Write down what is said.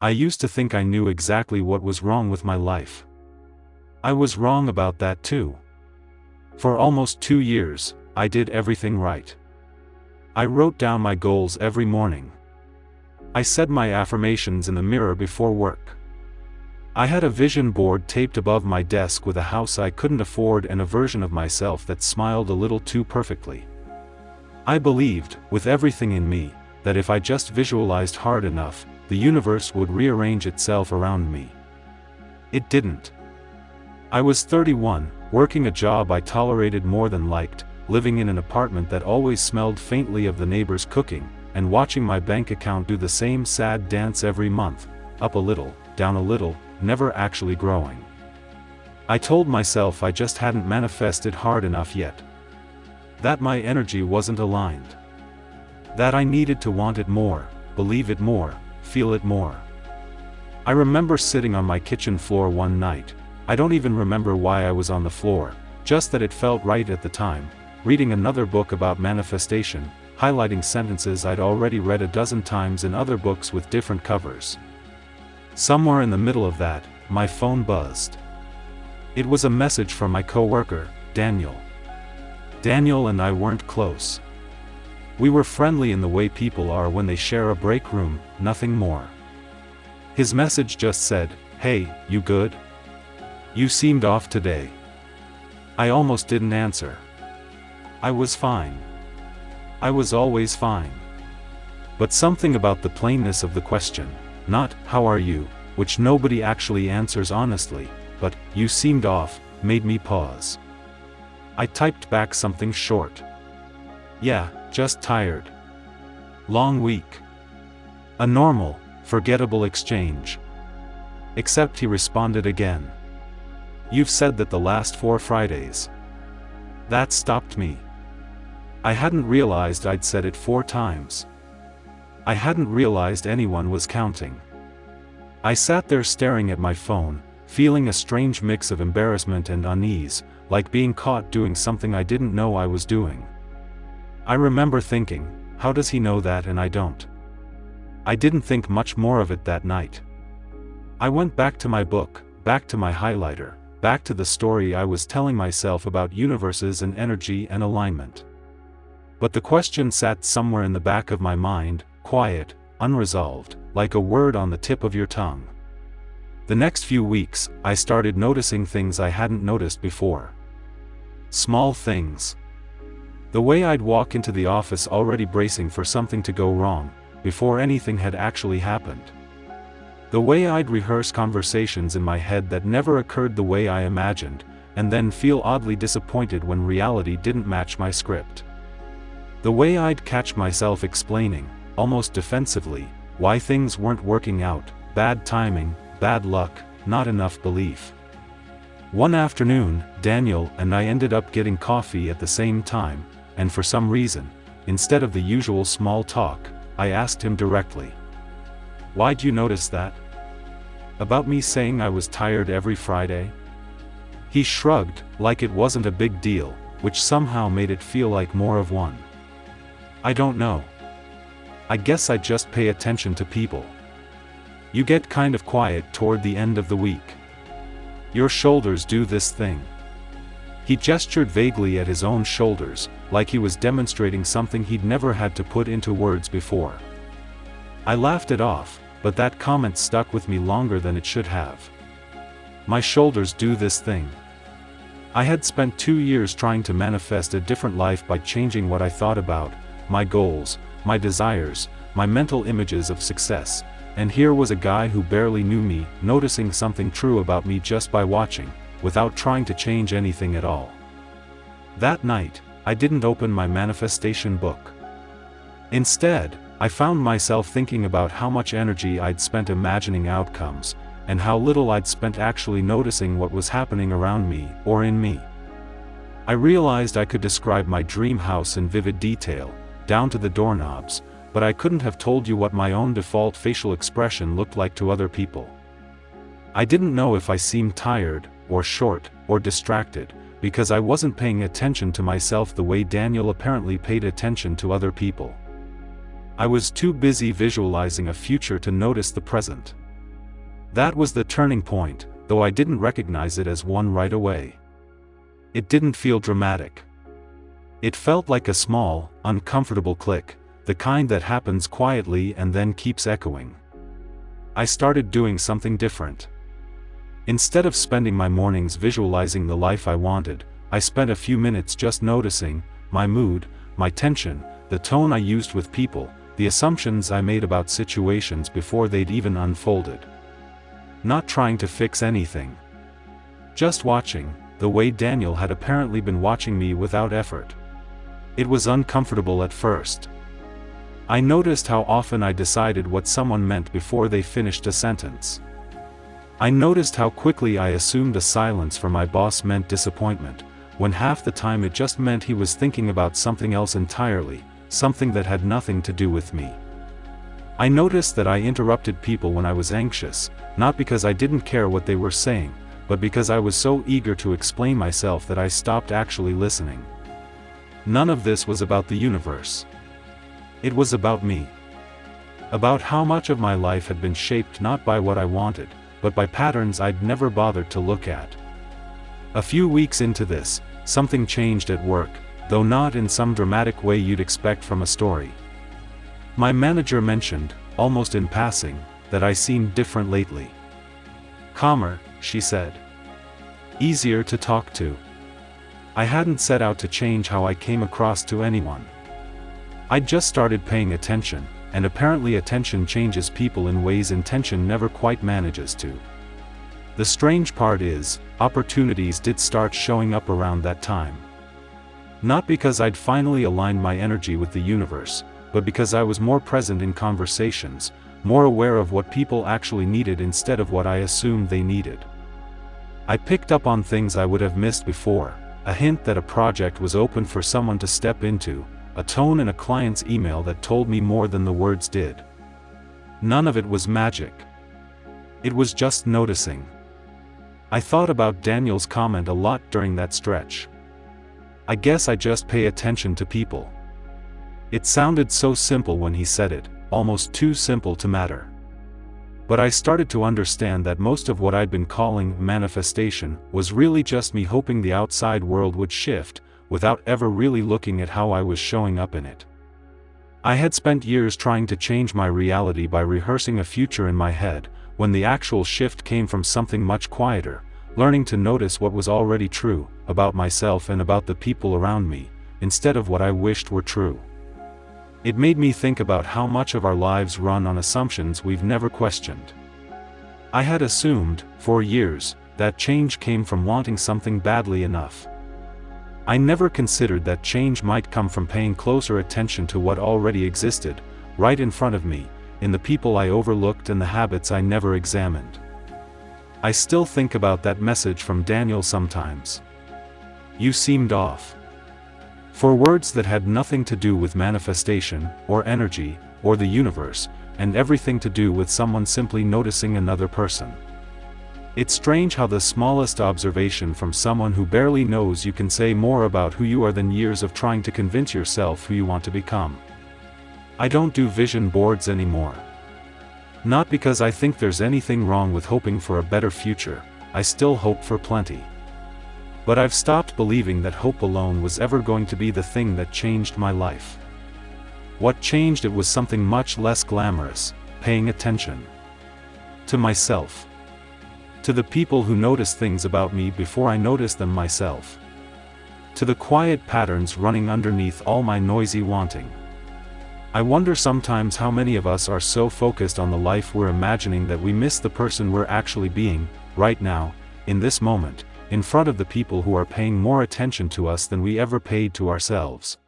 I used to think I knew exactly what was wrong with my life. I was wrong about that too. For almost 2 years, I did everything right. I wrote down my goals every morning. I said my affirmations in the mirror before work. I had a vision board taped above my desk with a house I couldn't afford and a version of myself that smiled a little too perfectly. I believed, with everything in me, that if I just visualized hard enough, the universe would rearrange itself around me. It didn't. I was 31, working a job I tolerated more than liked, living in an apartment that always smelled faintly of the neighbor's cooking, and watching my bank account do the same sad dance every month, up a little, down a little, never actually growing. I told myself I just hadn't manifested hard enough yet. That my energy wasn't aligned. That I needed to want it more, believe it more, feel it more. I remember sitting on my kitchen floor one night. I don't even remember why I was on the floor, just that it felt right at the time, reading another book about manifestation, highlighting sentences I'd already read a dozen times in other books with different covers. Somewhere in the middle of that, my phone buzzed. It was a message from my coworker, Daniel. Daniel and I weren't close. We were friendly in the way people are when they share a break room, nothing more. His message just said, "Hey, you good? You seemed off today." I almost didn't answer. I was fine. I was always fine. But something about the plainness of the question, not, "How are you?" which nobody actually answers honestly, but, "You seemed off," made me pause. I typed back something short. "Yeah, just tired. Long week." A normal, forgettable exchange. Except he responded again. "You've said that the last 4 Fridays." That stopped me. I hadn't realized I'd said it 4 times. I hadn't realized anyone was counting. I sat there staring at my phone, feeling a strange mix of embarrassment and unease, like being caught doing something I didn't know I was doing. I remember thinking, how does he know that and I don't? I didn't think much more of it that night. I went back to my book, back to my highlighter, back to the story I was telling myself about universes and energy and alignment. But the question sat somewhere in the back of my mind, quiet, unresolved, like a word on the tip of your tongue. The next few weeks, I started noticing things I hadn't noticed before. Small things. The way I'd walk into the office already bracing for something to go wrong, before anything had actually happened. The way I'd rehearse conversations in my head that never occurred the way I imagined, and then feel oddly disappointed when reality didn't match my script. The way I'd catch myself explaining, almost defensively, why things weren't working out, bad timing, bad luck, not enough belief. One afternoon, Daniel and I ended up getting coffee at the same time, and for some reason, instead of the usual small talk, I asked him directly. "Why'd you notice that? About me saying I was tired every Friday?" He shrugged, like it wasn't a big deal, which somehow made it feel like more of one. "I don't know. I guess I just pay attention to people. You get kind of quiet toward the end of the week. Your shoulders do this thing." He gestured vaguely at his own shoulders, like he was demonstrating something he'd never had to put into words before. I laughed it off, but that comment stuck with me longer than it should have. My shoulders do this thing. I had spent 2 years trying to manifest a different life by changing what I thought about, my goals, my desires, my mental images of success, and here was a guy who barely knew me, noticing something true about me just by watching, without trying to change anything at all. That night, I didn't open my manifestation book. Instead, I found myself thinking about how much energy I'd spent imagining outcomes, and how little I'd spent actually noticing what was happening around me, or in me. I realized I could describe my dream house in vivid detail, down to the doorknobs, but I couldn't have told you what my own default facial expression looked like to other people. I didn't know if I seemed tired, or short, or distracted, because I wasn't paying attention to myself the way Daniel apparently paid attention to other people. I was too busy visualizing a future to notice the present. That was the turning point, though I didn't recognize it as one right away. It didn't feel dramatic. It felt like a small, uncomfortable click, the kind that happens quietly and then keeps echoing. I started doing something different. Instead of spending my mornings visualizing the life I wanted, I spent a few minutes just noticing my mood, my tension, the tone I used with people, the assumptions I made about situations before they'd even unfolded. Not trying to fix anything. Just watching, the way Daniel had apparently been watching me without effort. It was uncomfortable at first. I noticed how often I decided what someone meant before they finished a sentence. I noticed how quickly I assumed a silence from my boss meant disappointment, when half the time it just meant he was thinking about something else entirely, something that had nothing to do with me. I noticed that I interrupted people when I was anxious, not because I didn't care what they were saying, but because I was so eager to explain myself that I stopped actually listening. None of this was about the universe. It was about me. About how much of my life had been shaped not by what I wanted, but by patterns I'd never bothered to look at. A few weeks into this, something changed at work, though not in some dramatic way you'd expect from a story. My manager mentioned, almost in passing, that I seemed different lately. Calmer, she said. Easier to talk to. I hadn't set out to change how I came across to anyone. I'd just started paying attention, and apparently attention changes people in ways intention never quite manages to. The strange part is, opportunities did start showing up around that time. Not because I'd finally aligned my energy with the universe, but because I was more present in conversations, more aware of what people actually needed instead of what I assumed they needed. I picked up on things I would have missed before, a hint that a project was open for someone to step into, a tone in a client's email that told me more than the words did. None of it was magic. It was just noticing. I thought about Daniel's comment a lot during that stretch. I guess I just pay attention to people. It sounded so simple when he said it, almost too simple to matter. But I started to understand that most of what I'd been calling manifestation was really just me hoping the outside world would shift, without ever really looking at how I was showing up in it. I had spent years trying to change my reality by rehearsing a future in my head, when the actual shift came from something much quieter, learning to notice what was already true, about myself and about the people around me, instead of what I wished were true. It made me think about how much of our lives run on assumptions we've never questioned. I had assumed, for years, that change came from wanting something badly enough. I never considered that change might come from paying closer attention to what already existed, right in front of me, in the people I overlooked and the habits I never examined. I still think about that message from Daniel sometimes. You seemed off. For words that had nothing to do with manifestation, or energy, or the universe, and everything to do with someone simply noticing another person. It's strange how the smallest observation from someone who barely knows you can say more about who you are than years of trying to convince yourself who you want to become. I don't do vision boards anymore. Not because I think there's anything wrong with hoping for a better future, I still hope for plenty. But I've stopped believing that hope alone was ever going to be the thing that changed my life. What changed it was something much less glamorous, paying attention. To myself. To the people who notice things about me before I notice them myself. To the quiet patterns running underneath all my noisy wanting. I wonder sometimes how many of us are so focused on the life we're imagining that we miss the person we're actually being, right now, in this moment, in front of the people who are paying more attention to us than we ever paid to ourselves.